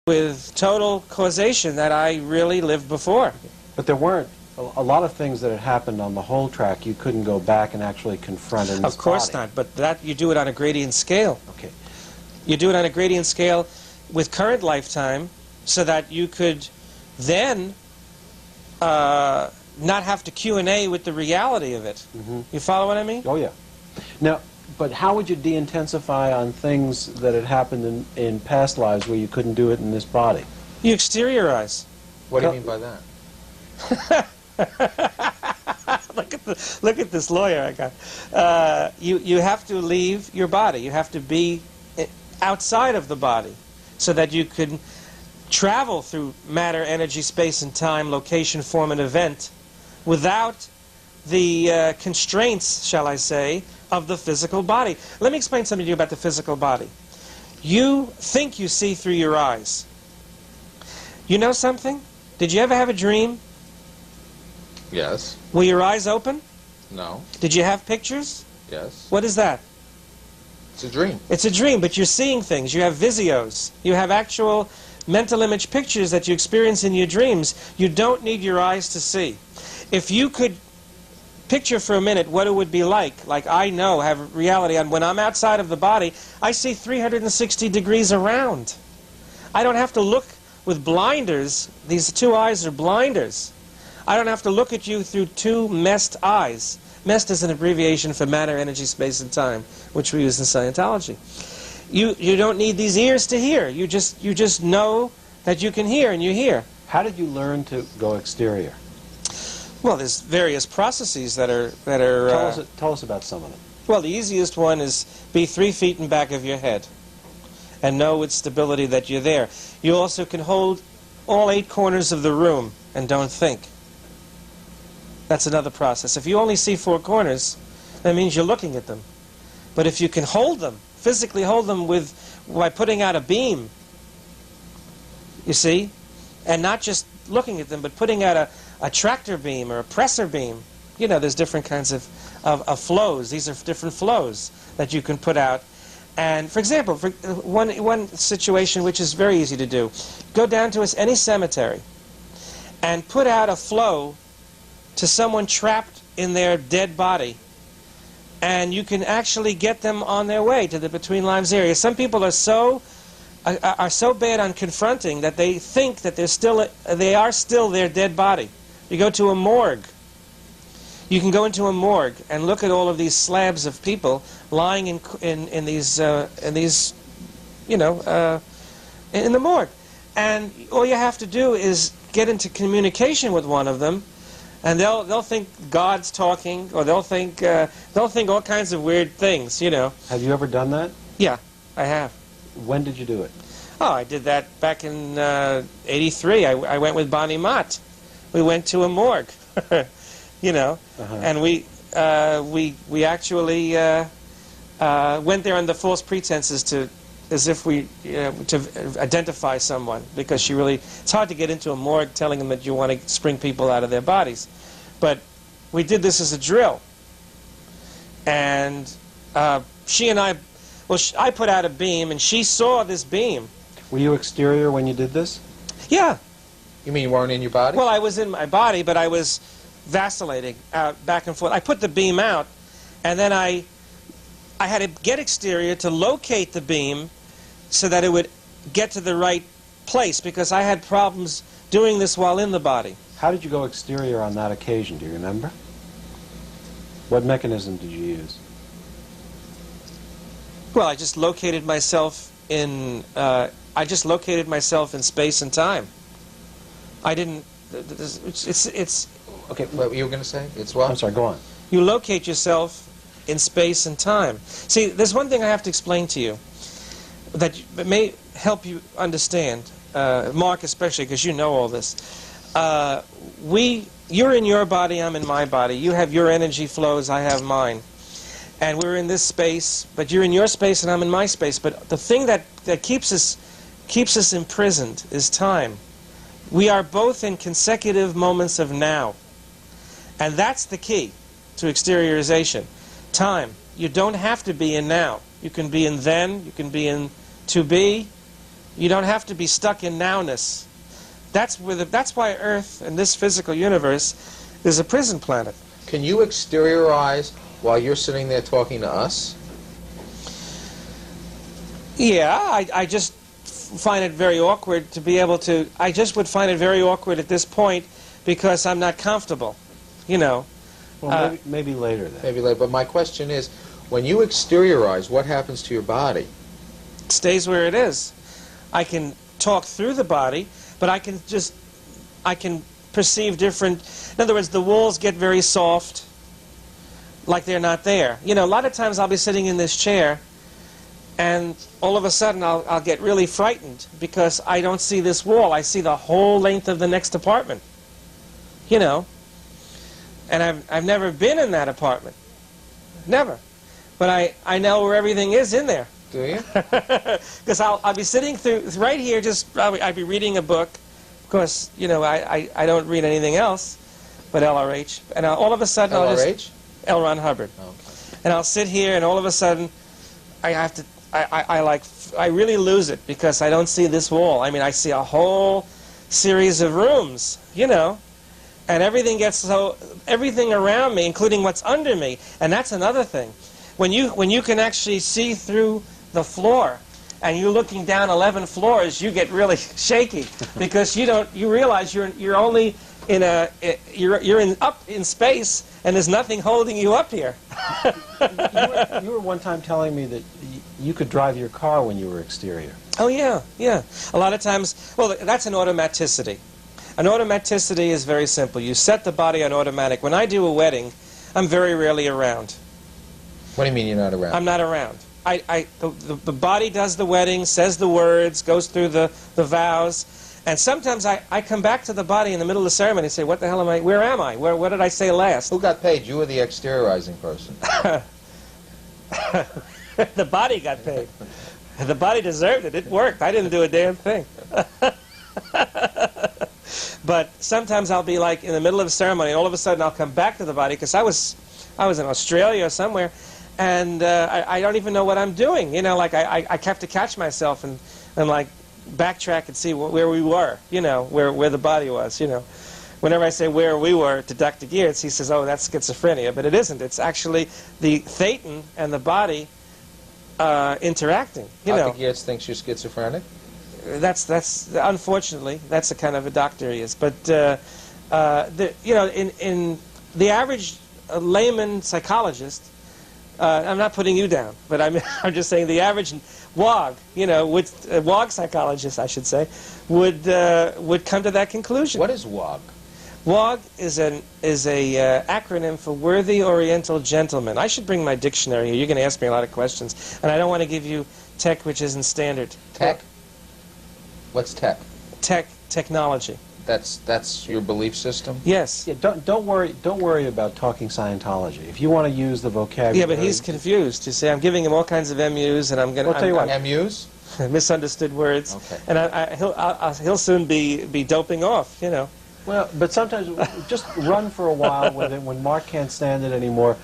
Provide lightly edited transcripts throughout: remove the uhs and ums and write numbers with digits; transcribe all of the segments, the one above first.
with total causation that I really lived before. But there weren't a lot of things that had happened on the whole track you couldn't go back and actually confront in this Of course body. not, but that you do it on a gradient scale. Okay. You do it on a gradient scale with current lifetime so that you could then not have to Q&A with the reality of it. Mm-hmm. You follow what I mean? Oh, yeah. Now, but how would you de-intensify on things that had happened in past lives where you couldn't do it in this body? You exteriorize. What do you mean by that? Look at this lawyer I got. You have to leave your body. You have to be outside of the body so that you can travel through matter, energy, space, and time, location, form, and event without the constraints, shall I say, of the physical body. Let me explain something to you about the physical body. You think you see through your eyes. You know something? Did you ever have a dream? Yes. Were your eyes open? No. Did you have pictures? Yes. What is that? It's a dream. It's a dream, but you're seeing things. You have visios. You have actual mental image pictures that you experience in your dreams. You don't need your eyes to see. If you could picture for a minute what it would be like I know, have reality on when I'm outside of the body, I see 360 degrees around. I don't have to look with blinders. These two eyes are blinders. I don't have to look at you through two messed eyes. Messed is an abbreviation for matter, energy, space, and time, which we use in Scientology. You don't need these ears to hear. You just know that you can hear, and you hear. How did you learn to go exterior? Well, there's various processes that are Tell us about some of them. Well, the easiest one is be 3 feet in back of your head and know with stability that you're there. You also can hold all 8 corners of the room and don't think. That's another process. If you only see 4 corners, that means you're looking at them. But if you can hold them, physically hold them by putting out a beam, you see, and not just looking at them, but putting out a tractor beam or a pressor beam. You know, there's different kinds of flows. These are different flows that you can put out. And, for example, one situation which is very easy to do, go down to any cemetery and put out a flow to someone trapped in their dead body, and you can actually get them on their way to the Between Lives area. Some people are so bad on confronting that they think that they are still their dead body. You go to a morgue. You can go into a morgue and look at all of these slabs of people lying in these you know, in the morgue, and all you have to do is get into communication with one of them, and they'll think God's talking, or they'll think all kinds of weird things, you know. Have you ever done that? Yeah, I have. When did you do it? Oh, I did that back in '83. I went with Bonnie Mott. We went to a morgue, you know, and we actually went there under false pretenses to identify someone, because it's hard to get into a morgue telling them that you want to spring people out of their bodies. But we did this as a drill. And she and I put out a beam, and she saw this beam. Were you exterior when you did this? Yeah. You mean you weren't in your body? Well, I was in my body, but I was vacillating out back and forth. I put the beam out, and then I had to get exterior to locate the beam so that it would get to the right place, because I had problems doing this while in the body. How did you go exterior on that occasion? Do you remember? What mechanism did you use? Well, I just located myself in space and time. I didn't. It's. Okay, what were you going to say? It's what? I'm sorry. Go on. You locate yourself in space and time. See, there's one thing I have to explain to you that may help you understand, Mark especially, because you know all this. You're in your body, I'm in my body. You have your energy flows, I have mine. And we're in this space, but you're in your space and I'm in my space. But the thing that keeps us imprisoned is time. We are both in consecutive moments of now. And that's the key to exteriorization. Time. You don't have to be in now. You can be in then, you can be in to be, You don't have to be stuck in nowness. That's why Earth and this physical universe is a prison planet. Can you exteriorize while you're sitting there talking to us? Yeah, I just find it very awkward to be able to... I just would find it very awkward at this point because I'm not comfortable, you know. Well, maybe later then. Maybe later. But my question is, when you exteriorize, what happens to your body? It stays where it is. I can talk through the body, but I can perceive different... In other words, the walls get very soft, like they're not there. You know, a lot of times I'll be sitting in this chair, and all of a sudden I'll get really frightened because I don't see this wall. I see the whole length of the next apartment. You know. And I've never been in that apartment. Never. But I know where everything is in there. Do you? Because I'll be sitting through right here, I'd be reading a book. Of course, you know, I don't read anything else but LRH. And all of a sudden LRH? L. Ron Hubbard. Okay. And I'll sit here, and all of a sudden I really lose it because I don't see this wall. I mean, I see a whole series of rooms, you know. And everything around me, including what's under me. And that's another thing. When you can actually see through the floor, and you're looking down 11 floors, you get really shaky because you realize you're only you're up in space, and there's nothing holding you up here. You were one time telling me that you could drive your car when you were exterior. Oh yeah, yeah. A lot of times, well, that's an automaticity. An automaticity is very simple. You set the body on automatic. When I do a wedding, I'm very rarely around. What do you mean you're not around? I'm not around. The body does the wedding, says the words, goes through the vows, and sometimes I come back to the body in the middle of the ceremony and say, what the hell am I, where am I? What did I say last? Who got paid? You or the exteriorizing person? The body got paid. The body deserved it. It worked. I didn't do a damn thing. But sometimes I'll be like in the middle of a ceremony, and all of a sudden I'll come back to the body because I was in Australia or somewhere, and I don't even know what I'm doing. You know, like I have to catch myself and like backtrack and see where we were. You know, where the body was. You know, whenever I say where we were to Dr. Geertz, he says, "Oh, that's schizophrenia," but it isn't. It's actually the thetan and the body interacting. You know, Dr. Geertz thinks you're schizophrenic. That's unfortunately that's the kind of a doctor he is. But you know, in the average layman psychologist, I'm not putting you down, but I'm just saying the average WOG, you know, WOG psychologist, I should say, would come to that conclusion. What is WOG? WOG is a acronym for Worthy Oriental Gentleman. I should bring my dictionary here. You're going to ask me a lot of questions, and I don't want to give you tech which isn't standard. Tech? What's tech? Technology. That's your belief system? Yes. Yeah, don't worry about talking Scientology. If you want to use the vocabulary. Yeah, but he's confused. You see, I'm giving him all kinds of MUs, and I'm going to. I'll tell you what. MUs? Misunderstood words. Okay. And he'll soon be doping off. You know. Well, but sometimes just run for a while. When Mark can't stand it anymore,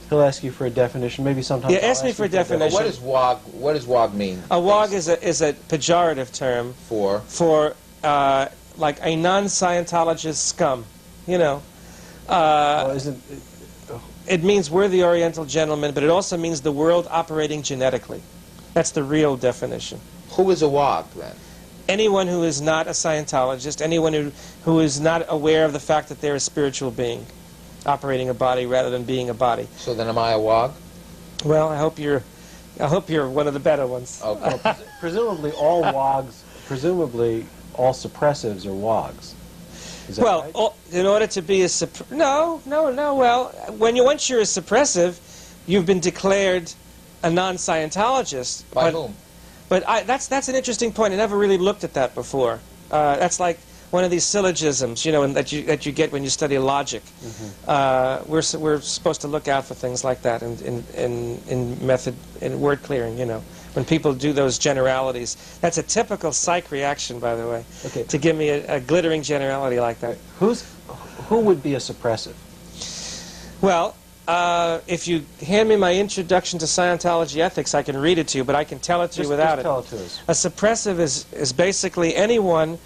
he'll ask you for a definition. Maybe sometimes. Yeah, ask me for a definition. What does WOG? What does WOG mean? A WOG is a pejorative term for like a non-Scientologist scum. You know. Well, it means worthy Oriental gentleman, but it also means the world operating genetically. That's the real definition. Who is a WOG then? Anyone who is not a Scientologist, anyone who is not aware of the fact that they're a spiritual being, operating a body rather than being a body. So then am I a WOG? Well, I hope you're one of the better ones. Okay. Presumably all WOGs, all suppressives are WOGs. Is that right? Well, in order to be a no. Well, once you're a suppressive, you've been declared a non-Scientologist. By whom? But that's an interesting point. I never really looked at that before. That's like one of these syllogisms, you know, that you get when you study logic. Mm-hmm. We're supposed to look out for things like that in word clearing, you know. When people do those generalities, that's a typical psych reaction, by the way. Okay. To give me a glittering generality like that. Who would be a suppressive? Well, If you hand me my Introduction to Scientology Ethics, I can read it to you, but I can tell it to you without Just tell it to us. A suppressive is basically anyone